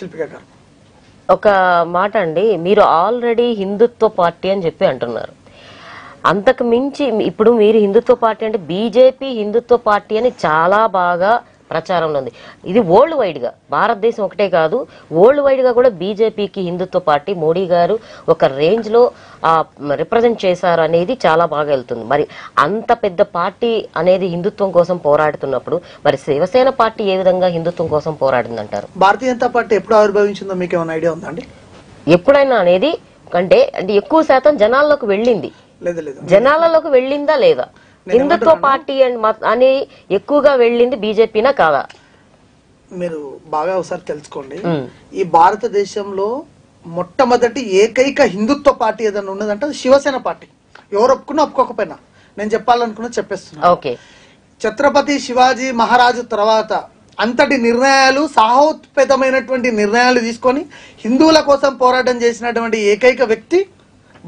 శిల్పిక గారు. ఒక మాట అండి, మీరు ఆల్రెడీ హిందుత్వ పార్టీ అని చెప్పి అంటున్నారు. అంతకు మించి ఇప్పుడు మీరు హిందుత్వ పార్టీ అంటే బీజేపీ హిందుత్వ పార్టీ అని చాలా బాగా ప్రచారంలో ఉంది. ఇది వరల్డ్ వైడ్ గా, భారతదేశం ఒకటే కాదు, వరల్డ్ వైడ్ గా కూడా బీజేపీకి హిందుత్వ పార్టీ మోడీ గారు ఒక రేంజ్ లో రిప్రజెంట్ చేశారు అనేది చాలా బాగా వెళ్తుంది. మరి అంత పెద్ద పార్టీ అనేది హిందుత్వం కోసం పోరాడుతున్నప్పుడు మరి శివసేన పార్టీ ఏ విధంగా హిందుత్వం కోసం పోరాడిందంటారు? భారతీయ జనతా పార్టీ ఎప్పుడు ఆవిర్భవించిందో మీకు ఏమైనా ఐడియా ఉందా అండి? ఎప్పుడైనా అనేది అంటే ఎక్కువ శాతం జనాల్లోకి వెళ్ళింది, జనాలలోకి వెళ్ళిందా లేదా? హిందుత్వ పార్టీ అని ఎక్కువగా వెళ్ళింది బీజేపీనా కాదా? మీరు బాగా ఒకసారి తెలుసుకోండి. ఈ భారతదేశంలో మొట్టమొదటి ఏకైక హిందుత్వ పార్టీ ఏదైనా ఉన్నదంటే అది శివసేన పార్టీ. ఎవరు ఒప్పుకున్నా ఒప్పుకోకపోయినా నేను చెప్పాలనుకున్నా చెప్పేస్తున్నా. ఓకే, ఛత్రపతి శివాజీ మహారాజు తర్వాత అంతటి నిర్ణయాలు, సాహోత్పేతమైనటువంటి నిర్ణయాలు తీసుకొని హిందువుల కోసం పోరాటం చేసినటువంటి ఏకైక వ్యక్తి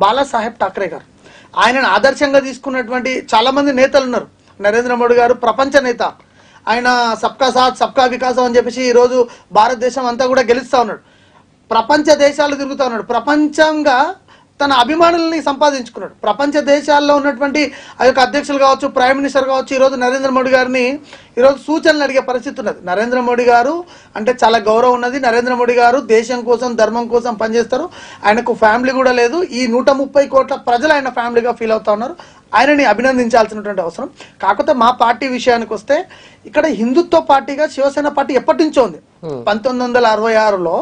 బాలాసాహెబ్ ఠాక్రే గారు. ఆయనను ఆదర్శంగా తీసుకున్నటువంటి చాలా మంది నేతలు ఉన్నారు. నరేంద్ర మోడీ గారు ప్రపంచ నేత. ఆయన సబ్కా సాత్ సబ్కా వికాసం అని చెప్పేసి ఈరోజు భారతదేశం అంతా కూడా గెలుస్తూ ఉన్నాడు. ప్రపంచ దేశాలు తిరుగుతూ ఉన్నాడు. ప్రపంచంగా తన అభిమానుల్ని సంపాదించుకున్నాడు. ప్రపంచ దేశాల్లో ఉన్నటువంటి ఆ యొక్క అధ్యక్షులు కావచ్చు, ప్రైమ్ మినిస్టర్ కావచ్చు, ఈరోజు నరేంద్ర మోడీ గారిని ఈరోజు సూచనలు అడిగే పరిస్థితి ఉన్నది. నరేంద్ర మోడీ గారు అంటే చాలా గౌరవం ఉన్నది. నరేంద్ర మోడీ గారు దేశం కోసం, ధర్మం కోసం పనిచేస్తారు. ఆయనకు ఫ్యామిలీ కూడా లేదు. ఈ 130 కోట్ల ప్రజలు ఆయన ఫ్యామిలీగా ఫీల్ అవుతా ఉన్నారు. ఆయనని అభినందించాల్సినటువంటి అవసరం. కాకపోతే మా పార్టీ విషయానికి వస్తే ఇక్కడ హిందుత్వ పార్టీగా శివసేన పార్టీ ఎప్పటి నుంచో ఉంది. 1966లో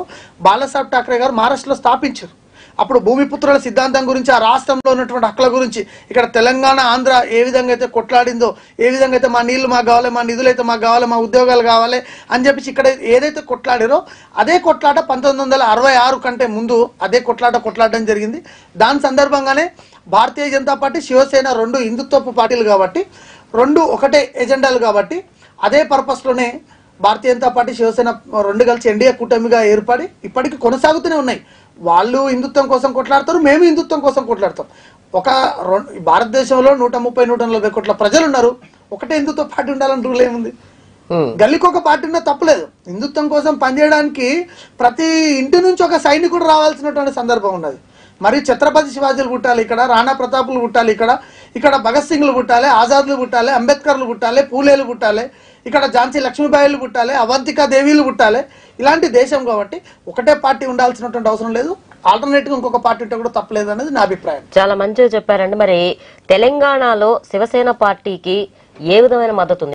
బాలాసాహెబ్ ఠాక్రే గారు మహారాష్ట్రలో స్థాపించారు. అప్పుడు భూమిపుత్రుల సిద్ధాంతం గురించి, ఆ రాష్ట్రంలో ఉన్నటువంటి హక్కుల గురించి, ఇక్కడ తెలంగాణ, ఆంధ్ర ఏ విధంగా అయితే కొట్లాడిందో, ఏ విధంగా అయితే మా నీళ్లు మాకు కావాలి, మా నిధులు అయితే మాకు కావాలి, మా ఉద్యోగాలు కావాలి అని చెప్పేసి ఇక్కడ ఏదైతే కొట్లాడారో అదే కొట్లాట 1966 కంటే ముందు అదే కొట్లాడడం జరిగింది. దాని సందర్భంగానే భారతీయ జనతా పార్టీ, శివసేన రెండు హిందుత్వపు పార్టీలు కాబట్టి, రెండు ఒకటే ఎజెండాలు కాబట్టి అదే పర్పస్లోనే భారతీయ జనతా పార్టీ, శివసేన రెండు కలిసి ఎన్డీఏ కూటమిగా ఏర్పడి ఇప్పటికీ కొనసాగుతూనే ఉన్నాయి. వాళ్ళు హిందుత్వం కోసం కొట్లాడతారు, మేము హిందుత్వం కోసం కొట్లాడతాం. భారతదేశంలో 130-140 కోట్ల ప్రజలు ఉన్నారు. ఒకటే హిందుత్వ పార్టీ ఉండాలని రూల్ ఏముంది? గల్లీకి ఒక పార్టీ ఉన్నా తప్పలేదు. హిందుత్వం కోసం పనిచేయడానికి ప్రతి ఇంటి నుంచి ఒక సైనికుడు రావాల్సినటువంటి సందర్భం ఉన్నది. మరి ఛత్రపతి శివాజీలు పుట్టాలి ఇక్కడ, రాణా ప్రతాపులు పుట్టాలి ఇక్కడ భగత్ సింగ్లు పుట్టాలి, ఆజాద్లు పుట్టాలి, అంబేద్కర్లు పుట్టాలి, పూలేలు పుట్టాలి, ఇక్కడ ఝాన్సీ లక్ష్మీబాయిలు పుట్టాలి, అవంతికా దేవీలు పుట్టాలి. ఇలాంటి దేశం కాబట్టి ఒకటే పార్టీ ఉండాల్సినటువంటి అవసరం లేదు. ఆల్టర్నేటివ్ ఇంకొక పార్టీ ఉంటే కూడా తప్పలేదు అనేది నా అభిప్రాయం. చాలా మంచిగా చెప్పారండి. మరి తెలంగాణలో శివసేన పార్టీకి ఏ విధమైన మద్దతు ఉంది?